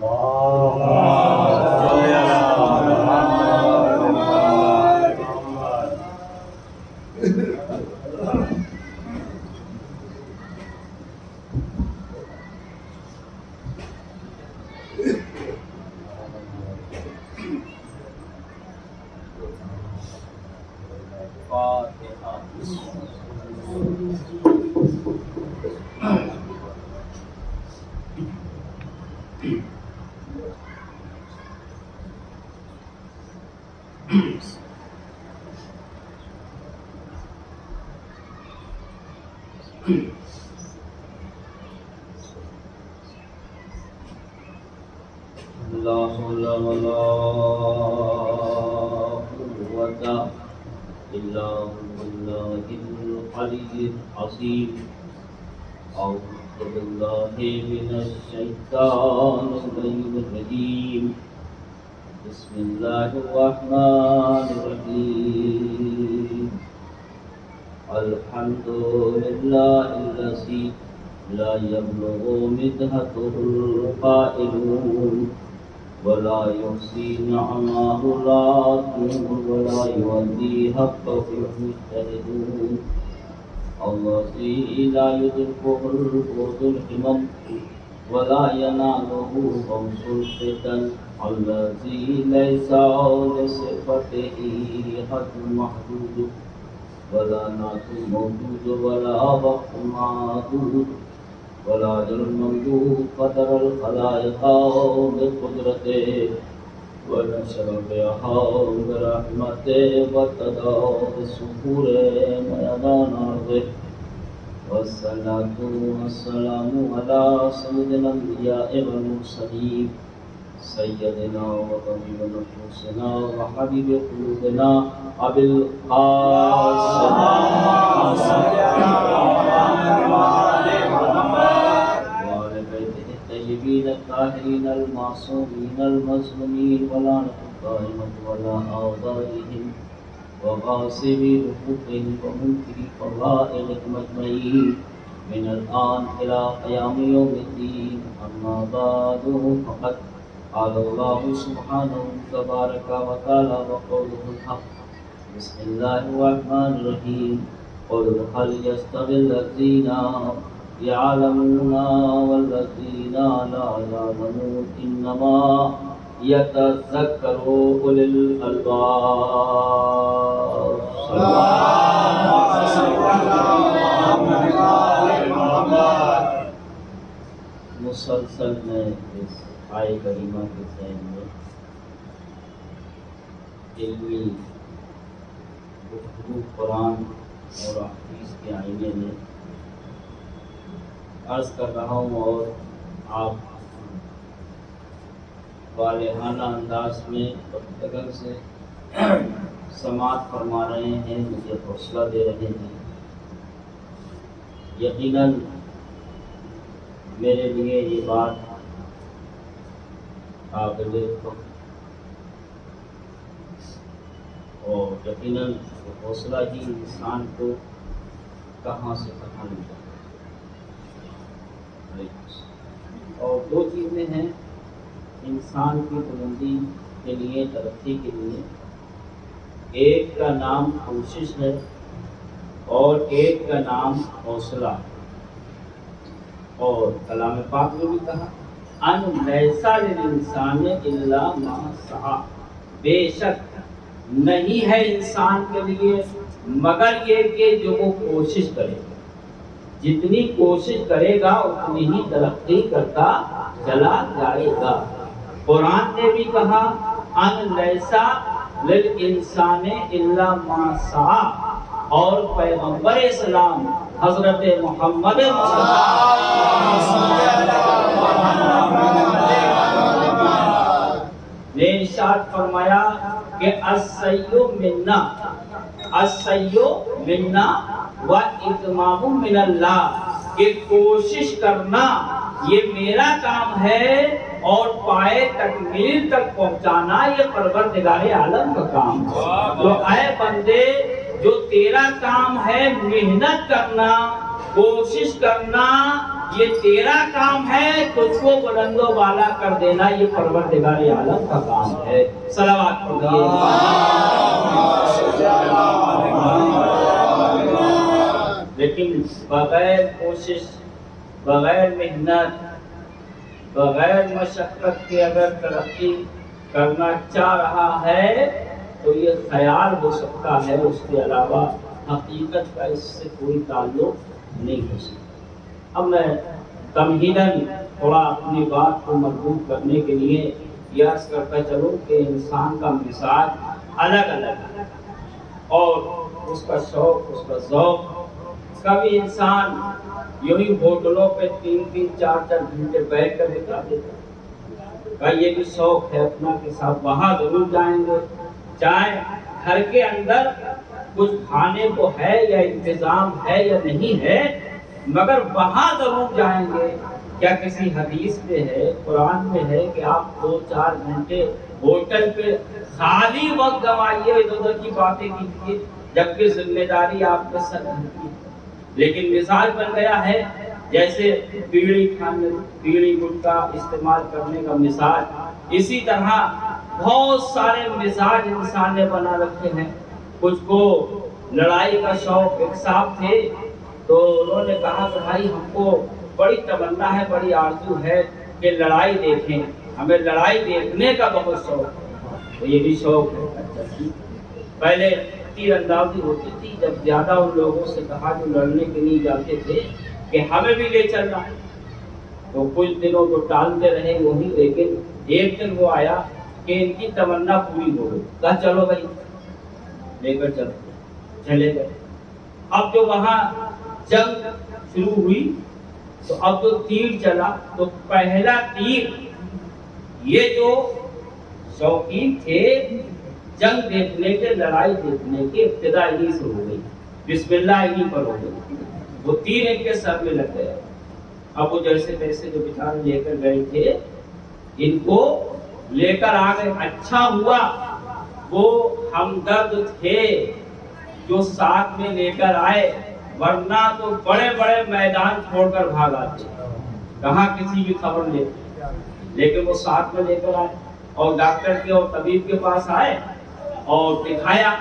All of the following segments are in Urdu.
لا حول ولا قوة إلا بالله العلي العظيم. أعوذ بالله من الشيطان الرجيم. بسم الله الرحمن الرحيم. الحمد لله الذي لا يبلغ مدحته القائلون ولا يحصي نعمه العاقلون ولا يؤدي حقه المجتهدون. الذي لا يدركه القوت الهمم ولا يناله غوث الفتن. الذي ليس لصفته حد محدود ولا نعت موجود ولا وقت معدود ولا علم موجود. قدر الخلائق بقدرته ونشر بها برحمته وابتدى بسحور ميدان ارضه. والصلاة والسلام على سيد الأنبياء والمرسلين سيدنا وطبيب نفوسنا وحبيب قلوبنا أبي القاسم وآل بيته الطيبين الطاهرين المعصومين المظلومين ولعنة الدائمة على أعدائهم وغاصبي حقوقهم ومنكري فرائضهم أجمعين من الآن إلى قيام يوم الدين. أما بعد فقد قال الله سبحانه تبارك وتعالى وقوله الحق. بسم الله الرحمن الرحيم. قل هل يستوي الذين يعلمون والذين لا يعلمون إنما يتذكر أولي الألباب. مسلسل میں اس آئے کریمہ کے ذہن میں علمی گفتگو قرآن اور حدیث کے آئینے میں عرض کر رہا ہوں اور آپ والہانہ انداز میں پرتگل سے سماعت فرما رہے ہیں، مجھے حوصلہ دے رہے ہیں. یقیناً میرے لیے یہ بات قابل فخر اور یقیناً حوصلہ ہی انسان کو کہاں سے کہاں لے جاتا ہے. اور دو چیزیں ہیں انسان کی بلندی کے لیے، ترقی کے لیے. ایک کا نام کوشش ہے اور ایک کا نام حوصلہ. اور کلام پاک میں بھی کہا ان لیس للانسان الا ما سعی، بے شک نہیں ہے انسان کے لیے مگر یہ کہ جو وہ کوشش کرے گا. جتنی کوشش کرے گا اتنی ہی ترقی کرتا چلا جائے گا. قرآن نے بھی کہا ان لیس للانسان الا ما سعی. اور پیغمبر اسلام حضرت محمد نے ارشاد فرمایا کہ السعی منا واتمام من اللہ، کہ کوشش کرنا یہ میرا کام ہے اور پائے تکمیل تک پہنچانا یہ پروردگار عالم کا کام ہے. تو اے بندے جو تیرا کام ہے محنت کرنا، کوشش کرنا، یہ تیرا کام ہے، تجھ کو بلند و بالا کر دینا یہ پروردگار عالم کا کام ہے۔ صلوات پڑھیے۔ لیکن بغیر کوشش، بغیر محنت، بغیر مشقت کے اگر ترقی کرنا چاہ رہا ہے تو یہ خیال ہو سکتا ہے، اس کے علاوہ حقیقت کا اس سے کوئی تعلق نہیں ہو سکتا۔ اب میں تمہیداً تھوڑا اپنی بات کو مضبوط کرنے کے لیے یہ عرض کرتا چلوں کہ انسان کا مزاج الگ الگ ہے اور اس کا شوق، اس کا ذوق۔ کبھی انسان یوں ہی ہوٹلوں پہ 3-3 4-4 گھنٹے بیٹھ کر بتا دیتا ہے، یہ بھی شوق ہے اپنا کہ صاحب وہاں ضرور جائیں گے، چاہے گھر کے اندر کچھ کھانے کو ہے یا انتظام ہے یا نہیں ہے، مگر وہاں ضرور جائیں گے۔ کیا کسی حدیث میں ہے، قرآن میں ہے کہ آپ 2-4 گھنٹے ہوٹل پہ خالی وقت گوائیے، ادھر ادھر کی باتیں کیجیے، جبکہ ذمہ داری آپ کے سر کی؟ لیکن مزاج بن گیا ہے جیسے بیڑی کھانے، بیڑی گٹکا استعمال کرنے کا مزاج، اسی طرح بہت سارے مزاج انسان نے بنا رکھے ہیں۔ کچھ کو لڑائی کا شوق، ایک صاحب تھے تو انہوں نے کہا کہ بھائی ہم کو بڑی تمنا ہے، بڑی آرزو ہے کہ لڑائی دیکھیں، ہمیں لڑائی دیکھنے کا بہت شوق ہے۔ تو یہ بھی شوق ہے۔ پہلے تیر اندازی ہوتی تھی، جب زیادہ ان لوگوں سے کہا جو لڑنے کے لیے جاتے تھے کہ ہمیں بھی لے چلنا، تو کچھ دنوں تو ٹالتے رہے وہی، لیکن ایک دن وہ آیا کہ ان کی تمنا پوری ہو گئی، کہا چلو بھائی لے کر چلو، چلے گئے۔ اب جو وہاں جنگ شروع ہوئی تو اب جو تیر چلا تو پہلا تیر یہ جو شوقین تھے جنگ دیکھنے کے، لڑائی دیکھنے کے، ابتدا انہی سے ہو گئی، بسم اللہ انہی پر ہو گئی، وہ تیر ایک کے سر میں لگ گئے۔ اب وہ جیسے تیسے جو بیچارے لے کر گئے تھے ان کو لے کر آ گئے۔ اچھا ہوا وہ ہمدرد تھے جو ساتھ میں لے کر آئے، ورنہ تو بڑے بڑے میدان چھوڑ کر بھاگ آتے، کہاں کسی کی خبر لے۔ لیکن وہ ساتھ میں لے کر آئے اور ڈاکٹر کے اور طبیب کے پاس آئے اور دکھایا،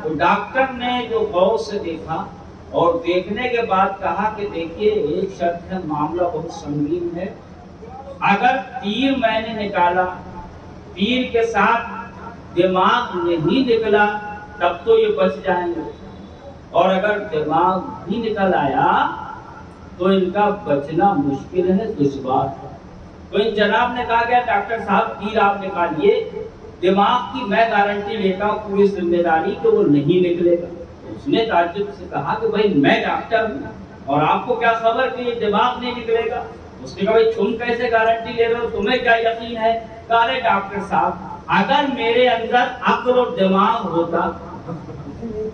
تو ڈاکٹر نے جو غور سے دیکھا اور دیکھنے کے بعد کہا کہ دیکھیے ایک شرط ہے، معاملہ بہت سنگین ہے، اگر تیر میں نے نکالا، تیر کے ساتھ دماغ نہیں نکلا تب تو یہ بچ جائیں گے، اور اگر دماغ بھی نکل آیا تو ان کا بچنا مشکل ہے، دشوار ہے۔ تو ان جناب نے کہا کہ ڈاکٹر صاحب تیر آپ نکالیے، دماغ کی میں گارنٹی لیتا ہوں پوری ذمہ داری کہ وہ نہیں نکلے گا۔ اس نے تعجب سے کہا کہ بھائی میں ڈاکٹر ہوں اور آپ کو کیا خبر کہ یہ دماغ نہیں نکلے گا؟ اس نے کہا بھائی تم کیسے گارنٹی لے رہے ہو، تمہیں کیا یقین ہے؟ کہا ارے ڈاکٹر صاحب اگر میرے اندر عقل اور دماغ ہوتا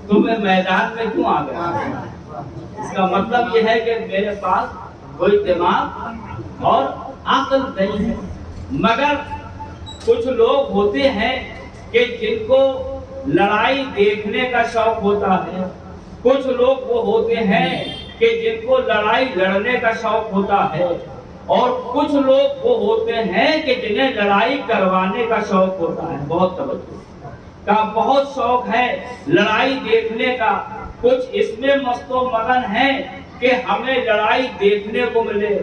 تو میں میدان میں کیوں آ گیا؟ اس کا مطلب یہ ہے کہ میرے پاس کوئی دماغ اور عقل نہیں ہے۔ مگر کچھ لوگ ہوتے ہیں کہ جن کو لڑائی دیکھنے کا شوق ہوتا ہے، کچھ لوگ وہ ہوتے ہیں کہ جن کو لڑائی لڑنے کا شوق ہوتا ہے، اور کچھ لوگ وہ ہوتے ہیں کہ جنہیں لڑائی کروانے کا شوق ہوتا ہے۔ بہت توجہ کا بہت شوق ہے لڑائی دیکھنے کا، کچھ اس میں مست و مگن ہیں کہ ہمیں لڑائی دیکھنے کو ملے،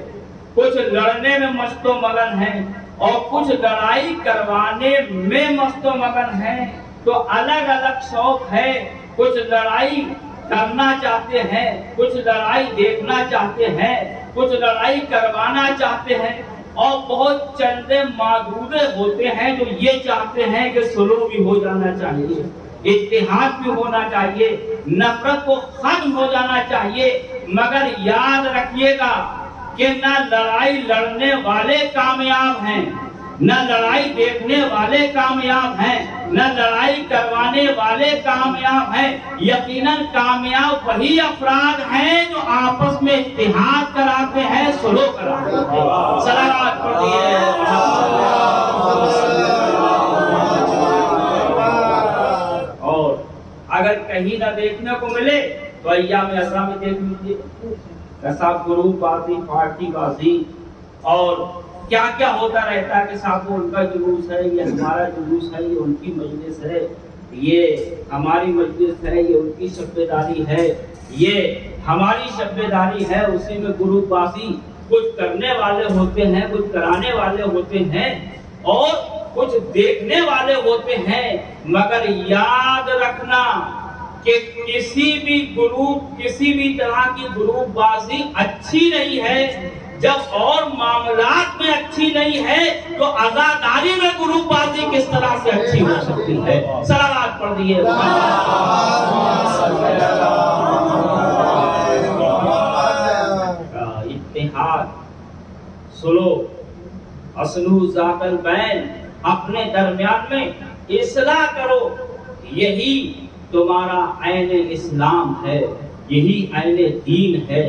کچھ لڑنے میں مست و مگن ہیں اور کچھ لڑائی کروانے میں مست و مگن ہیں۔ تو الگ الگ شوق ہے، کچھ لڑائی کرنا چاہتے ہیں، کچھ لڑائی دیکھنا چاہتے ہیں، کچھ لڑائی کروانا چاہتے ہیں، اور بہت چندے معدودے ہوتے ہیں جو یہ چاہتے ہیں کہ سلو بھی ہو جانا چاہیے، اتحاد بھی ہونا چاہیے، نفرت کو ختم ہو جانا چاہیے۔ مگر یاد رکھیے گا کہ نہ لڑائی لڑنے والے کامیاب ہیں، نہ لڑائی دیکھنے والے کامیاب ہیں، نہ لڑائی کروانے والے کامیاب ہیں۔ یقیناً کامیاب وہی افراد ہیں جو آپس میں اتحاد کراتے ہیں، سلو کراتے ہیں۔ صلوات پڑھیے۔ اور اگر کہیں نہ دیکھنے کو ملے تو ایام عزرا میں دیکھ لیجیے، صاحب گروپ بازی، پارٹی بازی اور کیا کیا ہوتا رہتا ہے کہ صاحب ان کا جلوس ہے، یہ ہمارا جلوس ہے، یہ ان کی مجلس ہے، یہ ہماری مجلس ہے، یہ ان کی شبیداری ہے، یہ ہماری شبیداری ہے. اسی میں گروپ بازی کچھ کرنے والے ہوتے ہیں، کچھ کرانے والے ہوتے ہیں اور کچھ دیکھنے والے ہوتے ہیں. مگر یاد رکھنا کہ کسی بھی طرح کی گروپ بازی اچھی نہیں ہے. جب اور معاملات میں اچھی نہیں ہے تو عزاداری میں گروپ بازی کس طرح سے اچھی ہو سکتی ہے؟ صلوات پڑھ دیئے. اتحاد، صلح، اصلح ذات البین، اپنے درمیان میں اصلاح کرو. یہی تمہارا عین اسلام ہے، یہی عین دین ہے،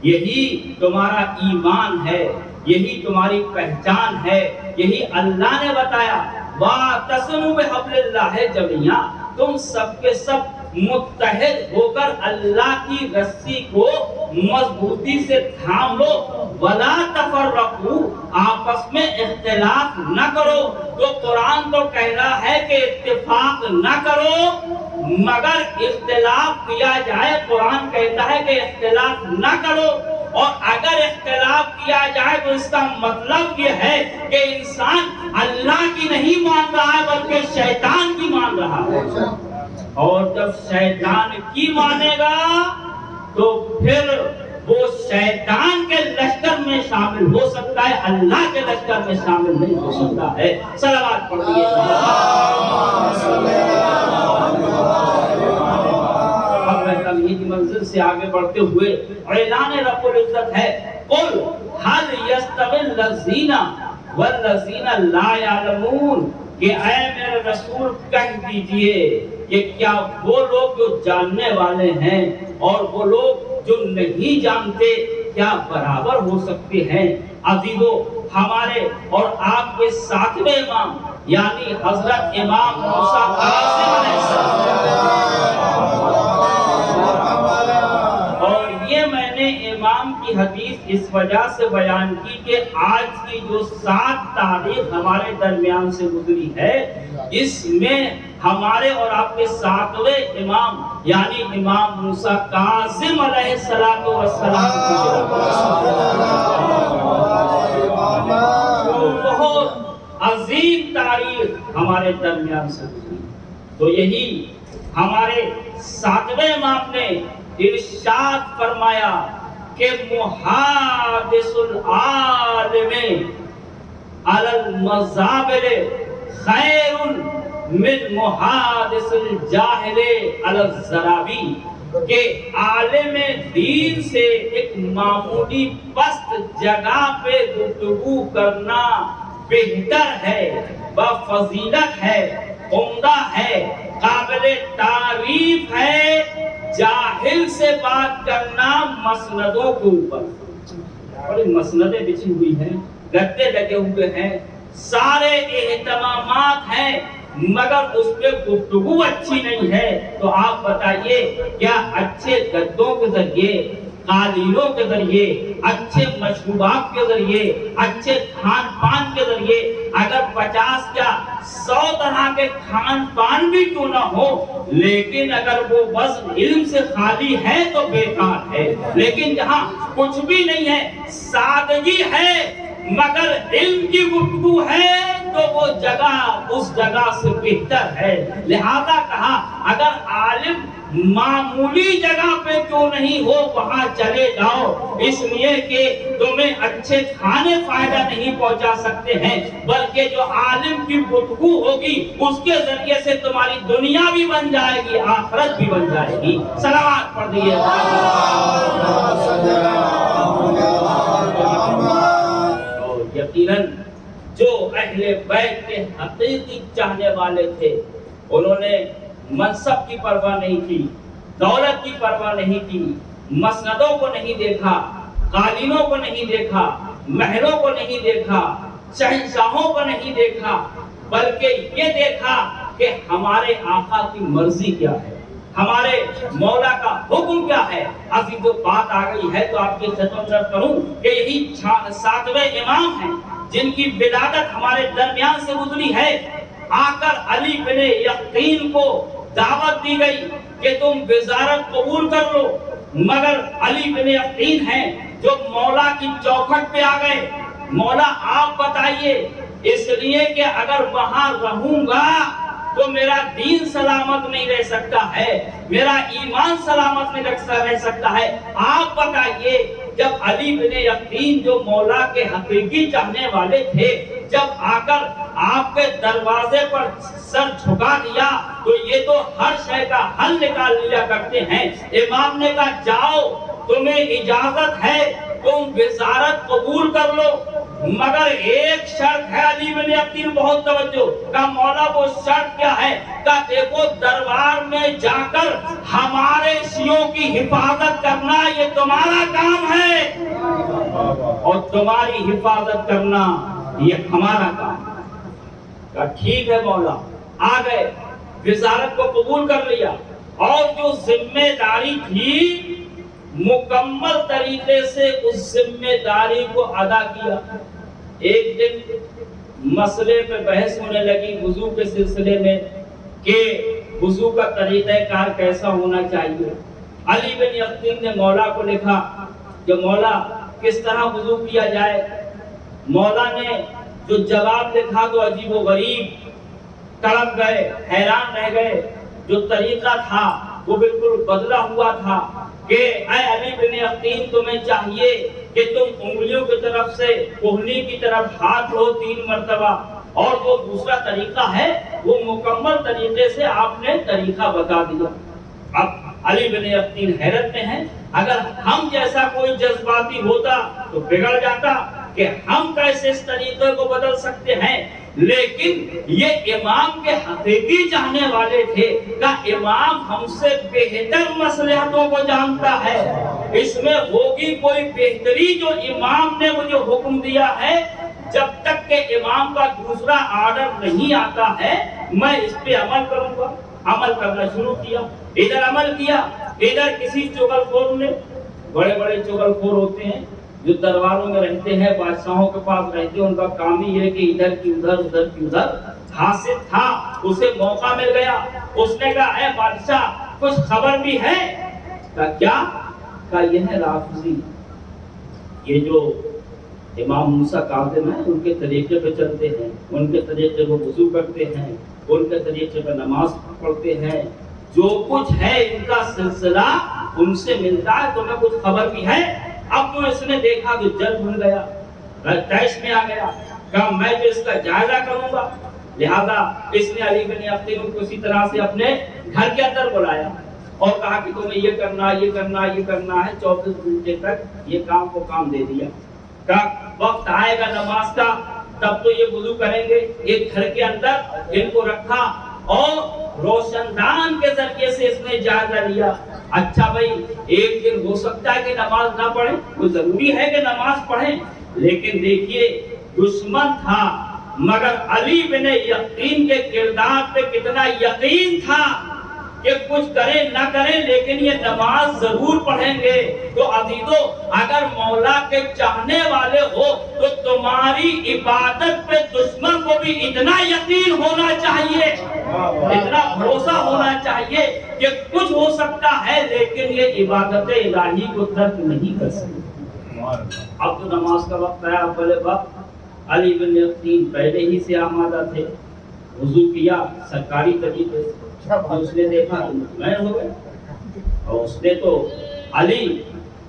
یہی تمہارا ایمان ہے، یہی تمہاری پہچان ہے. یہی اللہ نے بتایا وَاعْتَصِمُوا بِحَبْلِ اللَّهِ جَمِيعًا، تم سب کے سب متحد ہو کر اللہ کی رسی کو مضبوطی سے تھام لو. وَلَا تَفَرَّقُوا، آپس میں اختلاف نہ کرو. تو قرآن تو کہہ رہا ہے کہ اتفاق نہ کرو مگر اختلاف کیا جائے. قرآن کہتا ہے کہ اختلاف نہ کرو، اور اگر اختلاف کیا جائے تو اس کا مطلب یہ ہے کہ انسان اللہ کی نہیں مان رہا ہے بلکہ شیطان کی مان رہا ہے. اور جب شیطان کی مانے گا تو پھر وہ شیطان کے لشکر میں شامل ہو سکتا ہے، اللہ کے لشکر میں شامل نہیں ہو سکتا ہے. صلوات پڑھیے. اب میں تمہید کی منزل سے آگے بڑھتے ہوئے اعلان رب العزت ہے قل هل يستوي الذين والذين لا يعلمون، کہ اے میرے رسول کہہ دیجئے کہ کیا وہ لوگ جو جاننے والے ہیں اور وہ لوگ جو نہیں جانتے کیا برابر ہو سکتے ہیں؟ عزیزو، ہمارے اور آپ کے ساتویں امام یعنی حضرت امام موسیٰ کاظم علیہ السلام، اور یہ میں نے امام کی حدیث اس وجہ سے بیان کی کہ آج کی جو 7 تاریخ ہمارے درمیان سے گزری ہے اس میں ہمارے اور آپ کے 7ویں امام یعنی امام موسیٰ کاظم علیہ السلام بہت عظیم تاریخ ہمارے درمیان سے گزری. تو یہی ہمارے 7ویں امام نے ارشاد فرمایا کہ محادث العالم علی المزابر خیر من محادث الجاہل علی الزرابی، کہ عالم دین سے ایک معمولی پست جگہ پہ گفتگو کرنا بہتر ہے، بفضیلت ہے، عمدہ ہے، قابل تعریف ہے جاہل سے بات کرنا مسندوں کے اوپر. اور مسندیں بچھی ہوئی ہیں، گدے لگے ہوئے ہیں، سارے اہتمامات ہیں مگر اس پہ گفتگو اچھی نہیں ہے. تو آپ بتائیے کیا اچھے گدوں کے ذریعے، قالینوں کے ذریعے، اچھے مشروبات کے ذریعے، اچھے کھان پان کے ذریعے اگر 50 یا 100 طرح کے کھان پان بھی کیوں نہ ہو لیکن اگر وہ وزن علم سے خالی ہے تو بیکار ہے. لیکن جہاں کچھ بھی نہیں ہے، سادگی ہے مگر علم کی گفتگو ہے تو وہ جگہ اس جگہ سے بہتر ہے. لہذا کہا اگر عالم معمولی جگہ پہ کیوں نہیں ہو وہاں چلے جاؤ، اس لیے کہ تمہیں اچھے کھانے فائدہ نہیں پہنچا سکتے ہیں بلکہ جو عالم کی گفتگو ہوگی اس کے ذریعے سے تمہاری دنیا بھی بن جائے گی، آخرت بھی بن جائے گی. صلوات پڑھ دیئے. یقیناً جو اہل بیت کے حقیقی چاہنے والے تھے انہوں نے منصب کی پرواہ نہیں کی، دولت کی پرواہ نہیں کی، مسندوں کو نہیں دیکھا، قالینوں کو نہیں دیکھا، محلوں کو نہیں دیکھا، شہنشاہوں کو نہیں دیکھا، بلکہ یہ دیکھا کہ ہمارے آقا کی مرضی کیا ہے، ہمارے مولا کا حکم کیا ہے؟ ابھی جو بات آ گئی ہے تو آپ کی خدمت میں کروں کہ یہی 7ویں امام ہیں جن کی ولادت ہمارے درمیان سے گزری ہے۔ آ کر علی بن یقین کو دعوت دی گئی کہ تم وزارت قبول کر لو، مگر علی بن یقین ہیں جو مولا کی چوکھٹ پہ آ گئے۔ مولا آپ بتائیے، اس لیے کہ اگر وہاں رہوں گا تو میرا دین سلامت نہیں رہ سکتا ہے، میرا ایمان سلامت نہیں رہ سکتا ہے۔ آپ بتائیے، جب علی بن یقین جو مولا کے حقیقی چاہنے والے تھے، جب آ کر آپ کے دروازے پر سر جھکا دیا تو یہ تو ہر شے کا حل نکال لیا کرتے ہیں۔ امام نے کہا جاؤ، تمہیں اجازت ہے، تم وزارت قبول کر لو، مگر ایک شرط ہے۔ علی بن یقین بہت توجہ کا مولا، وہ شرط کیا ہے؟ کہ دیکھو دربار میں جا کر ہمارے شیعوں کی حفاظت کرنا یہ تمہارا کام ہے اور تمہاری حفاظت کرنا یہ ہمارا کام ہے۔ کہا ٹھیک ہے مولا۔ آ گئے، وزارت کو قبول کر لیا اور جو ذمہ داری تھی مکمل طریقے سے اس ذمہ داری کو ادا کیا۔ ایک دن مسئلے پہ بحث ہونے لگی وضو کے سلسلے میں کہ وضو کا طریقہ کار کیسا ہونا چاہیے۔ علی بن یقین نے مولا کو لکھا کہ مولا کس طرح وضو کیا جائے۔ مولا نے جو جواب لکھا تو عجیب و غریب، تڑپ گئے، حیران رہ گئے۔ جو طریقہ تھا وہ بالکل بدلا ہوا تھا کہ اے علی بن یقین، تمہیں چاہیے کہ تم انگلیوں کی طرف سے کوہنی کی طرف ہاتھ دھو 3 مرتبہ، اور جو دوسرا طریقہ ہے وہ مکمل طریقے سے آپ نے طریقہ بتا دیا۔ اب علی بن یقین حیرت میں ہیں، اگر ہم جیسا کوئی جذباتی ہوتا تو بگڑ جاتا کہ ہم کیسے اس طریقے کو بدل سکتے ہیں، لیکن یہ امام کے حقیقی چاہنے والے تھے کہ امام ہم سے بہتر مصلحتوں کو جانتا ہے، اس میں ہوگی کوئی بہتری جو امام نے مجھے حکم دیا ہے، جب تک کہ امام کا دوسرا آرڈر نہیں آتا ہے میں اس پہ عمل کروں گا۔ عمل کرنا شروع کیا، ادھر عمل کیا، ادھر کسی چغل خور نے، بڑے بڑے چغل خور ہوتے ہیں جو درباروں میں رہتے ہیں، بادشاہوں کے پاس رہتے ہیں، ان کا کام ہی ہے کہ ادھر کی ادھر، ادھر کی ادھر۔ حاسد تھا، اسے موقع مل گیا، اس نے کہا اے بادشاہ کچھ خبر بھی ہے؟ کہا کیا؟ کہا یہ ہے رافضی، یہ جو امام موسیٰ کاظم ہیں ان کے طریقے پہ چلتے ہیں، ان کے طریقے پہ وضو کرتے ہیں، ان کے طریقے پہ نماز پڑھتے ہیں، جو کچھ ہے ان کا سلسلہ ان سے ملتا ہے، تمہیں کچھ خبر بھی ہے؟ اب تو اس نے دیکھا کہ جل بھول گیا، تیش میں آ گیا، کہا میں تو اس کا جائزہ کروں گا۔ لہذا اس نے علی بن یقین کو اسی طرح سے اپنے گھر کے اندر بلایا اور کہا کہ تمہیں یہ کرنا، یہ کرنا، یہ کرنا ہے، 24 گھنٹے تک یہ کام کو کام دے دیا۔ کہا وقت آئے گا نماز کا تب تو یہ وضو کریں گے۔ ایک گھر کے اندر ان کو رکھا اور روشن دان کے ذریعے سے اس نے جائزہ لیا۔ اچھا بھائی، ایک دن ہو سکتا ہے کہ نماز نہ پڑھیں، وہ ضروری ہے کہ نماز پڑھیں، لیکن دیکھیے دشمن تھا مگر علی بن یقین کے کردار پہ کتنا یقین تھا کہ کچھ کریں نہ کریں لیکن یہ نماز ضرور پڑھیں گے۔ تو عزیزو، اگر مولا کے چاہنے والے ہو تو تمہاری عبادت پہ دشمن کو بھی اتنا یقین ہونا چاہیے، اتنا بھروسہ ہونا چاہیے کہ کچھ ہو سکتا ہے لیکن یہ عبادت الہی کو ترک نہیں کر سکتے۔ اب تو نماز کا وقت آیا، بھلے وقت علی بن یقین پہلے ہی سے آمادہ تھے، وضو کیا سرکاری طریقے سے، اس نے دیکھا تو مطمئن ہو گئے اور اس نے تو علی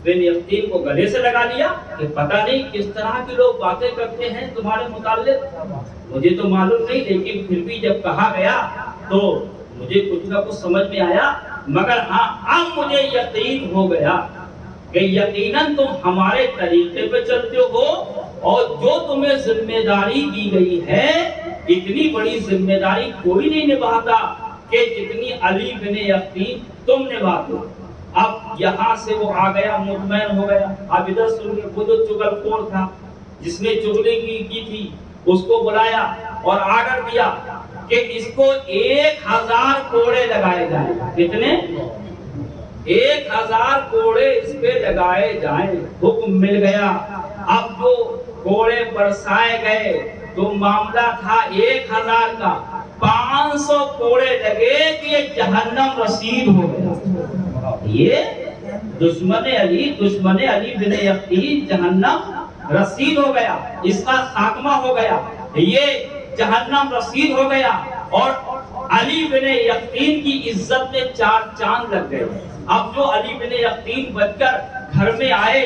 بن یقین کو گلے سے لگا لیا کہ پتہ نہیں کس طرح کے لوگ باتیں کرتے ہیں تمہارے متعلق، مجھے تو معلوم نہیں، لیکن پھر بھی جب کہا گیا تو مجھے کچھ نہ کچھ سمجھ میں آیا، مگر ہاں اب مجھے یقین ہو گیا کہ یقیناً تم ہمارے طریقے پہ چلتے ہو اور جو تمہیں ذمہ داری دی گئی ہے اتنی بڑی ذمہ داری کوئی نہیں نبھاتا کہ جتنی علی بن یقین تم نبھاتے ہو۔ اب یہاں سے وہ آ گیا، مطمئن ہو گیا۔ اب ادھر سنیے، وہ جو چغل خور تھا جس نے چغلی کی تھی اس کو بلایا اور آرڈر دیا کہ اس کو 1000 کوڑے لگائے جائیں. کتنے؟ 1000 کوڑے اس پہ لگائے جائیں. حکم مل گیا. اب جو کوڑے برسائے گئے تو معاملہ تھا 1000 کا. 500 کوڑے لگے کہ یہ جہنم رسید ہو گیا. یہ دشمن علی بن یقین جہنم رسید ہو گیا. اس کا خاتمہ ہو گیا. یہ جہنم رسید ہو گیا اور علی بن یقین کی عزت میں 4 چاند لگ گئے. اب جو علی بن یقین بچ کر گھر میں آئے،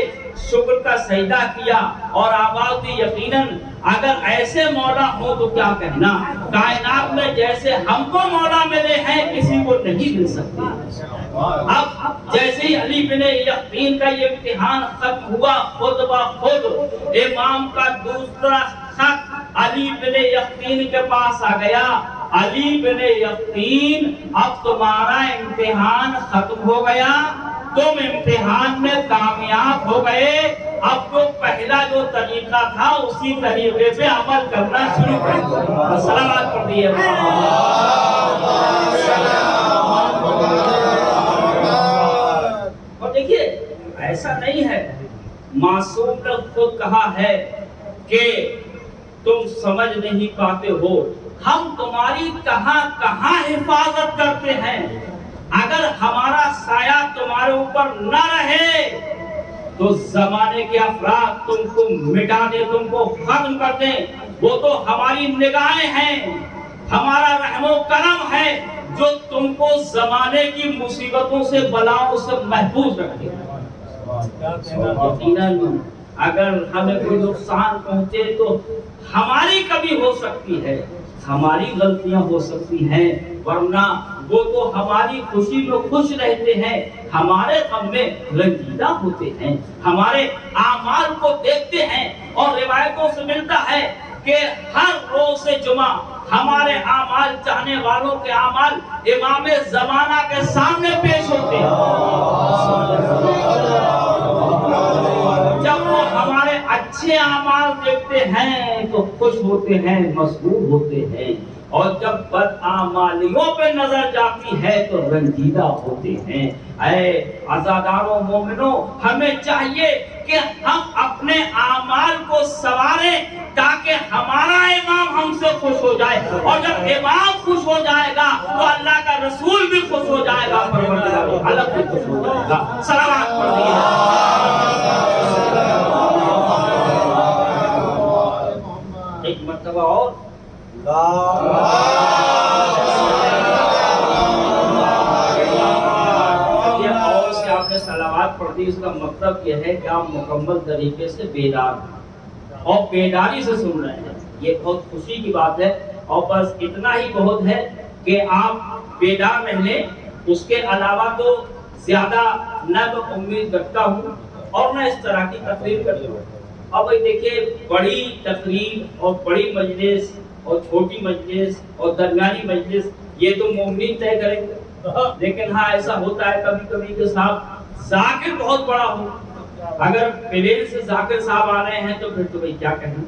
شکر کا سجدہ کیا اور آواز دی یقیناً اگر ایسے مولا ہو تو کیا کہنا، کائنات میں جیسے ہم کو مولا ملے ہیں کسی کو نہیں مل سکتے. اب جیسے ہی علی بن یقین کا یہ امتحان ختم ہوا، خود بخود امام کا دوسرا خط علی بن یقین کے پاس آ گیا. علی بن یقین اب تمہارا امتحان ختم ہو گیا، تم امتحان میں کامیاب ہو گئے. اب جو پہلا جو طریقہ تھا اسی طریقے پہ عمل کرنا شروع کر دو. سلامات پڑھ دیے. اور دیکھیے ایسا نہیں ہے، معصوم نے خود کہا ہے کہ تم سمجھ نہیں پاتے ہو، ہم تمہاری کہاں کہاں حفاظت کرتے ہیں. اگر ہمارا سایہ تمہارے اوپر نہ رہے تو زمانے کے افراد تم کو مٹا دے، تم کو ختم کر دیں. وہ تو ہماری نگاہیں ہیں، ہمارا رحم و کرم ہے جو تم کو زمانے کی مصیبتوں سے بلاؤں سے محفوظ رکھے. یقیناً اگر ہمیں کوئی نقصان پہنچے تو ہماری کمی ہو سکتی ہے، ہماری غلطیاں ہو سکتی ہیں، ورنہ وہ تو ہماری خوشی میں خوش رہتے ہیں، ہمارے غم میں رنجیدہ ہوتے ہیں، ہمارے اعمال کو دیکھتے ہیں. اور روایتوں سے ملتا ہے کہ ہر روز جمعہ ہمارے اعمال چاہنے والوں کے اعمال امام زمانہ کے سامنے پیش ہوتے ہیں. جب وہ ہمارے اچھے اعمال دیکھتے ہیں تو خوش ہوتے ہیں، مسرور ہوتے ہیں، اور جب بدعمالیوں پہ نظر جاتی ہے تو رنجیدہ ہوتے ہیں. اے عزاداروں مومنوں، ہمیں چاہیے کہ ہم اپنے اعمال کو سنواریں تاکہ ہمارا امام ہم سے خوش ہو جائے، اور جب امام خوش ہو جائے گا تو اللہ کا رسول بھی خوش ہو جائے گا، پروردگار عالم بھی خوش ہو جائے گا. صلوات پڑھیے. ایک مرتبہ اور سے آپ نے صلوات پڑھ دی. اس کا مطلب یہ ہے کہ آپ مکمل طریقے سے بیدار ہیں اور بیداری سے سن رہے ہیں. یہ بہت خوشی کی بات ہے. اور بس اتنا ہی بہت ہے کہ آپ بیدار رہنے، اس کے علاوہ تو زیادہ نہ میں امید رکھتا ہوں اور نہ اس طرح کی تقریر کرتا ہوں. اب دیکھیے بڑی تقریر اور بڑی مجلس اور چھوٹی مجلس اور درمیانی مجلس یہ تو مومنین طے کریں گے. لیکن ہاں ایسا ہوتا ہے کبھی کبھی کہ صاحب ذاکر بہت بڑا ہو. اگر پلین سے ذاکر صاحب آ رہے ہیں تو پھر تو بھائی کیا کہنا،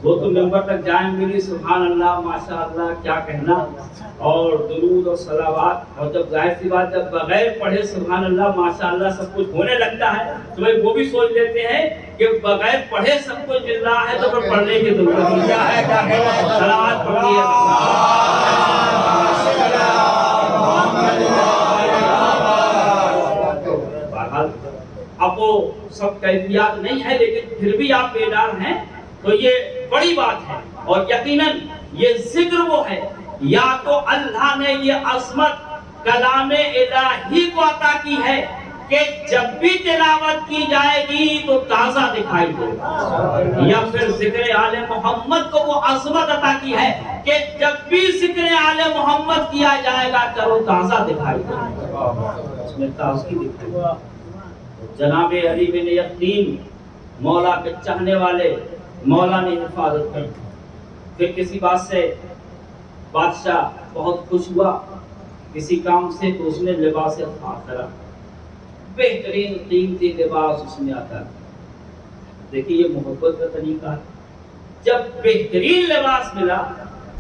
وہ تو ممبر تک جائیں گے سبحان اللہ ماشاء اللہ کیا کہنا، اور درود اور صلوات. اور جب ظاہر سی بات جب بغیر پڑھے سبحان اللہ ماشاء اللہ سب کچھ ہونے لگتا ہے تو بھائی وہ بھی سوچ لیتے ہیں کہ بغیر پڑھے سب کچھ مل رہا ہے تو پھر پڑھنے کی ضرورت کیا ہے. صلوات پڑھیے. اب وہ سب کیفیات نہیں ہے لیکن پھر بھی آپ بیدار ہیں تو یہ بڑی بات ہے. اور یقیناً یہ ذکر وہ ہے، یا تو اللہ نے یہ عظمت کلام الہی کو عطا کی ہے کہ جب بھی تلاوت کی جائے گی تو تازہ دکھائی دے گا، یا پھر ذکر آل محمد کو وہ عظمت عطا کی ہے کہ جب بھی ذکر آل محمد کیا جائے گا تر و تازہ دکھائی دے گا، اس میں تازگی دکھائی دے گا. جناب علی بن یقین مولا کے چاہنے والے، مولا نے حفاظت کی. پھر کسی بات سے بادشاہ بہت خوش ہوا کسی کام سے تو اس نے لباس خاص کرا، بہترین قیمتی لباس اس میں آتا ہے. دیکھیے یہ محبت کا طریقہ ہے. جب بہترین لباس ملا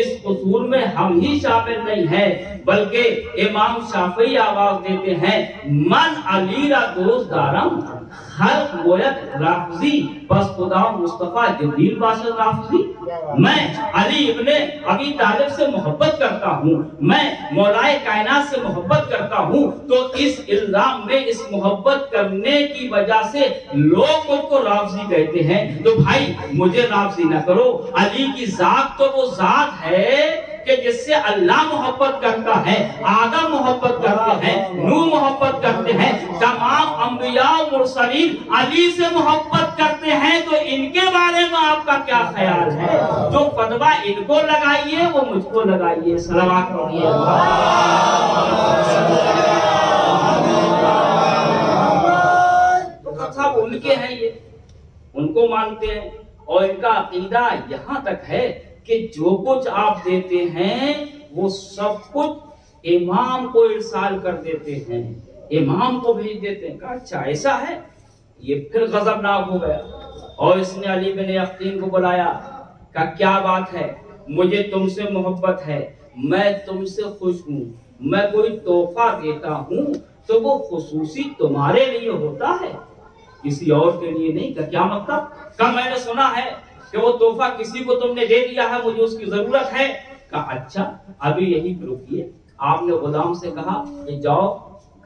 اس قصور میں ہم ہی شامل نہیں ہیں، بلکہ امام شافعی آواز دیتے ہیں من علی را دوست دارم خلق گوید رافضی بس خدا مصطفیٰ جبریل باشد رافضی۔ میں علی ابن ابی طالب سے محبت کرتا ہوں، میں مولائے کائنات سے محبت کرتا ہوں، تو اس الزام میں اس محبت کرنے کی وجہ سے لوگ مجھ کو رافضی کہتے ہیں، تو بھائی مجھے رافضی نہ کرو۔ علی کی ذات تو وہ ذات ہے کہ جس سے اللہ محبت کرتا ہے، آدم محبت کرتے ہیں، نوح محبت کرتے ہیں، تمام انبیاء و مرسلین علی سے محبت کرتے ہیں، تو ان کے بارے میں آپ کا کیا خیال ہے؟ جو فتویٰ ان کو لگائیے وہ مجھ کو لگائیے۔ صلوات پڑھیے۔ تو صاحب ان کے ہیں، یہ ان کو مانتے ہیں، اور ان کا عقیدہ یہاں تک ہے کہ جو کچھ آپ دیتے ہیں وہ سب کچھ امام کو ارسال کر دیتے ہیں، امام کو بھیج دیتے ہیں۔ کہا اچھا ایسا ہے؟ یہ پھر غضبناک ہو گیا، اور اس نے علی بن یقین کو بلایا، کہا کیا بات ہے؟ مجھے تم سے محبت ہے، میں تم سے خوش ہوں، میں کوئی تحفہ دیتا ہوں تو وہ خصوصی تمہارے لیے ہوتا ہے، کسی اور کے لیے نہیں۔ کا کیا مطلب؟ کہ میں نے سنا ہے کہ وہ تحفہ کسی کو تم نے دے دیا ہے، مجھے اس کی ضرورت ہے۔ کہا اچھا ابھی یہی رکیے۔ آپ نے غلام سے کہا کہ جاؤ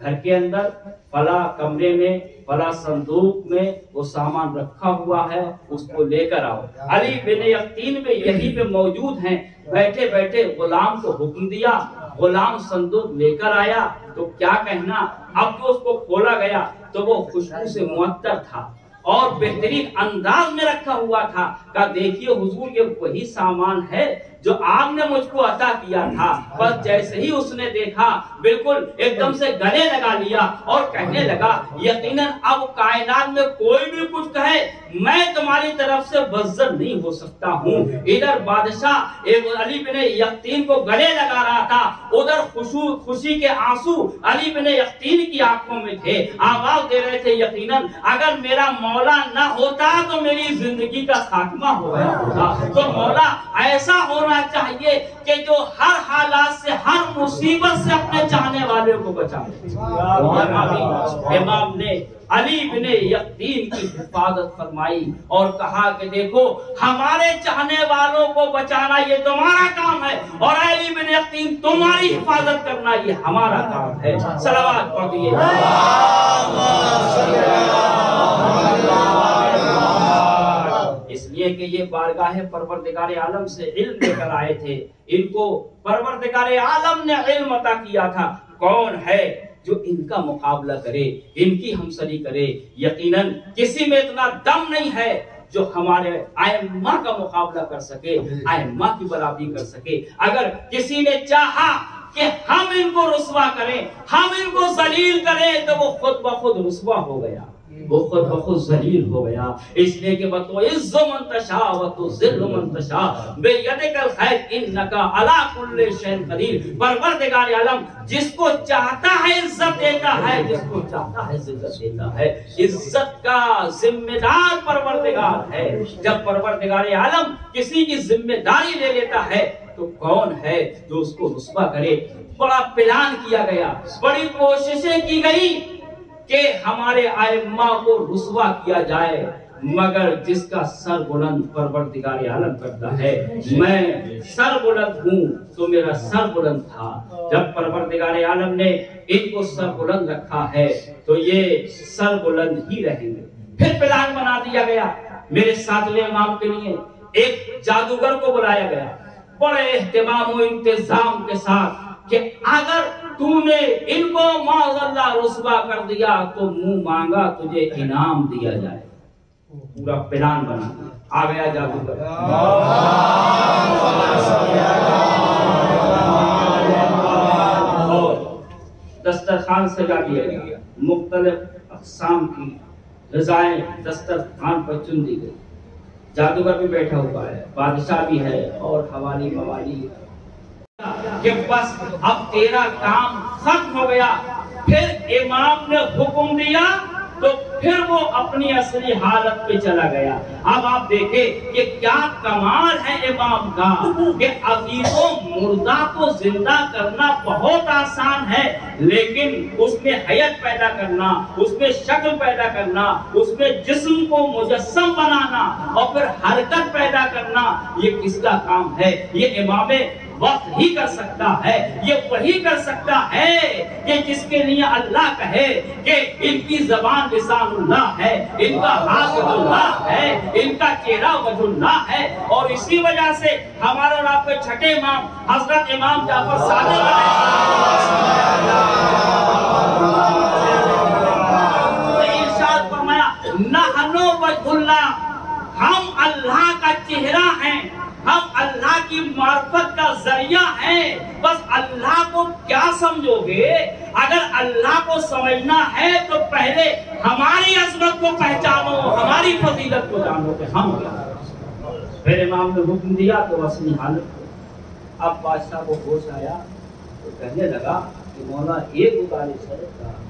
گھر کے اندر فلاں کمرے میں فلاں صندوق میں وہ سامان رکھا ہوا ہے، اس کو لے کر آؤ۔ علی بن یقین میں یہیں پہ موجود ہیں، بیٹھے بیٹھے غلام کو حکم دیا، غلام صندوق لے کر آیا تو کیا کہنا، اب جو اس کو کھولا گیا تو وہ خوشبو سے معطر تھا اور بہترین انداز میں رکھا ہوا تھا۔ کہا دیکھیے حضور یہ وہی سامان ہے جو آپ نے مجھ کو عطا کیا تھا۔ بس جیسے ہی اس نے دیکھا بالکل ایک دم سے گلے لگا لیا اور کہنے لگا یقیناً اب کائنات میں کوئی بھی کچھ کہے میں تمہاری طرف سے بزر نہیں ہو سکتا ہوں۔ ادھر بادشاہ علی بن یقین کو گلے لگا رہا تھا، ادھر خوشی کے آنسو علی بن یقین کی آنکھوں میں تھے، آواز دے رہے تھے یقیناً اگر میرا مولا نہ ہوتا تو میری زندگی کا خاتمہ ہو گیا ہوتا۔ تو مولا ایسا ہونا چاہیے کہ جو ہر حالات سے ہر مصیبت سے اپنے چاہنے والے کو بچائے۔ امام نے علی بن یقین کی حفاظت فرمائی اور کہا کہ دیکھو ہمارے چاہنے والوں کو بچانا یہ تمہارا کام ہے، اور علی بن یقین تمہاری حفاظت کرنا یہ ہمارا کام ہے۔ صلوات پڑھیے۔ اس لیے کہ یہ بارگاہ پروردگار عالم سے علم لے کر آئے تھے، ان کو پروردگار عالم نے علم عطا کیا تھا۔ کون ہے جو ان کا مقابلہ کرے، ان کی ہمسری کرے؟ یقیناً کسی میں اتنا دم نہیں ہے جو ہمارے ائمہ کا مقابلہ کر سکے، ائمہ کی برابری کر سکے۔ اگر کسی نے چاہا کہ ہم ان کو رسوا کریں، ہم ان کو ذلیل کریں، تو وہ خود بخود رسوا ہو گیا، وہ خود بخود ذلیل ہو گیا۔ اس لیے کہ وَتُعِزُّ مَن تَشَاءُ وَتُذِلُّ مَن تَشَاءُ بِيَدِكَ الْخَيْرُ إِنَّكَ عَلَىٰ كُلِّ شَيْءٍ قَدِيرٌ۔ پروردگار عالم جس کو چاہتا ہے عزت دیتا ہے، جس کو چاہتا ہے عزت دیتا ہے۔ عزت کا ذمہ دار پروردگار ہے۔ جب پروردگار عالم کسی کی ذمہ داری لے لیتا ہے تو کون ہے جو اس کو رسوا کرے؟ بڑا پلان کیا گیا، بڑی کوششیں کی گئی کہ ہمارے ائمہ کو رسوا کیا جائے، مگر جس کا سر بلند پروردگار عالم کرتا ہے۔ میں سر بلند ہوں تو میرا سر بلند تھا، جب پروردگار عالم نے ان کو سر بلند رکھا ہے تو یہ سر بلند ہی رہیں گے۔ پھر پلان بنا دیا گیا میرے ساتویں امام کے لیے، ایک جادوگر کو بلایا گیا بڑے اہتمام و انتظام کے ساتھ کہ اگر تو نے ان کو معاذ اللہ رسوا کر دیا تو منہ مانگا تجھے انعام دیا جائے۔ پورا پلان بنا دیا، آ گیا جادوگر، اور دسترخوان سجا دیا گیا، مختلف اقسام کی غذائیں دسترخوان پر چن دی گئی۔ جادوگر بھی بیٹھا ہوا ہے، بادشاہ بھی ہے اور حوالی موالی کہ بس اب تیرا کام ختم ہو گیا۔ پھر امام نے حکم دیا تو پھر وہ اپنی اصلی حالت پہ چلا گیا۔ اب آپ دیکھیں کہ کیا کمال ہے امام کا کہ عزیزوں مردہ کو زندہ کرنا بہت آسان ہے، لیکن اس میں حیت پیدا کرنا، اس میں شکل پیدا کرنا، اس میں جسم کو مجسم بنانا اور پھر حرکت پیدا کرنا، یہ کس کا کام ہے؟ یہ امام وقت ہی کر سکتا ہے۔ یہ وہی کر سکتا ہے کہ جس کے لیے اللہ کہے کہ ان کی زبان لسان اللہ ہے، ان کا ہاتھ اللہ ہے، ان کا چہرہ وجہ اللہ ہے۔ اور اسی وجہ سے ہمارے اور آپ کے چھٹے امام حضرت امام جعفر صادق ارشاد فرمایا نحنو وجہ اللہ، ہم اللہ کا چہرہ ہیں، ہم اللہ کی معرفت کا ذریعہ ہیں۔ بس اللہ کو کیا سمجھو گے؟ اگر اللہ کو سمجھنا ہے تو پہلے ہماری عظمت کو پہچانو، ہماری فضیلت کو جانو کہ ہم کیا ہیں۔ پھر امام نے حکم دیا تو اصلی حالت کو۔ اب بادشاہ کو ہوش آیا تو کہنے لگا کہ مولا ایک گزارش ہے،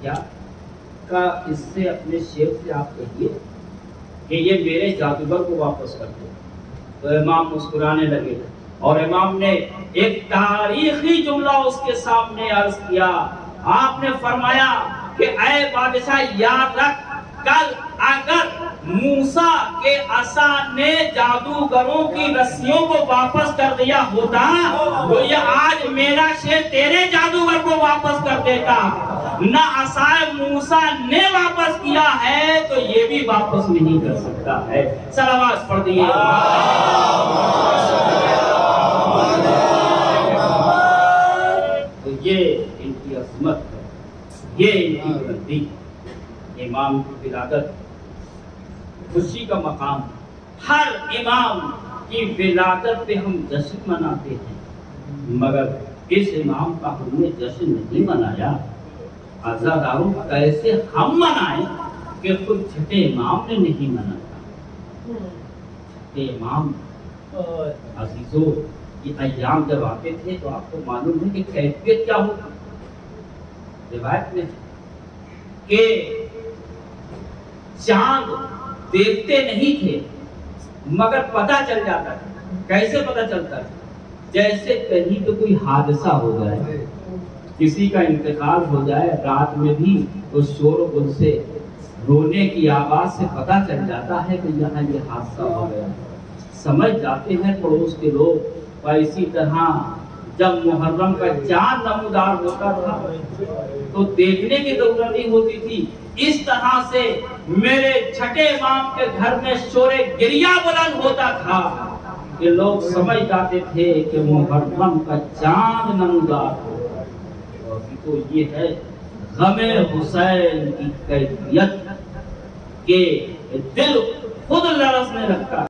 کیا کہ اس سے اپنے شیخ سے آپ کہیے کہ یہ میرے جادوگر کو واپس کر دے۔ تو امام مسکرانے لگے اور امام نے ایک تاریخی جملہ اس کے سامنے عرض کیا۔ آپ نے فرمایا کہ اے بادشاہ یاد رکھ، کل اگر موسیٰ کے عصا نے جادوگروں کی رسیوں کو واپس کر دیا ہوتا تو یہ آج میرا شیر تیرے جادوگر کو واپس کر دیتا۔ نہ عصائے موسیٰ نے واپس کیا ہے تو یہ بھی واپس نہیں کر سکتا ہے۔ صلوات پڑھ دیئے۔ تو یہ ان کی عظمت ہے، یہ ان کی بلندی۔ امام کی ولادت خوشی کا مقام، ہر امام کی ولادت پہ ہم جشن مناتے ہیں، مگر اس امام کا ہم نے جشن نہیں منایا۔ عزاداروں کیسے ہم منائیں کہ خود چھٹے امام نے نہیں منایا۔ چھٹے امام عزیزوں یہ ایام جب آتے تھے تو آپ کو معلوم ہے کہ کیفیت کیا ہوتی۔ روایت میں کہ چاند دیکھتے نہیں تھے مگر پتہ چل جاتا ہے۔ کیسے پتہ چلتا ہے؟ جیسے کہیں تو کوئی حادثہ ہو جائے، کسی کا انتقال ہو جائے، رات میں بھی اس شور و گل سے، رونے کی آواز سے پتہ چل جاتا ہے کہ یہاں یہ حادثہ ہو گیا۔ سمجھ جاتے ہیں پڑوس کے لوگ۔ اور اسی طرح جب محرم کا چاند نمودار ہوتا تھا تو دیکھنے کی ضرورت نہیں ہوتی تھی۔ اس طرح سے میرے چھٹے امام کے گھر میں شور گریہ بلند ہوتا تھا کہ لوگ سمجھ جاتے تھے کہ محرم کا چاند نمودار ہو۔ اور تو یہ ہے غم حسین کی کیفیت کہ دل خود لرزنے لگتا ہے۔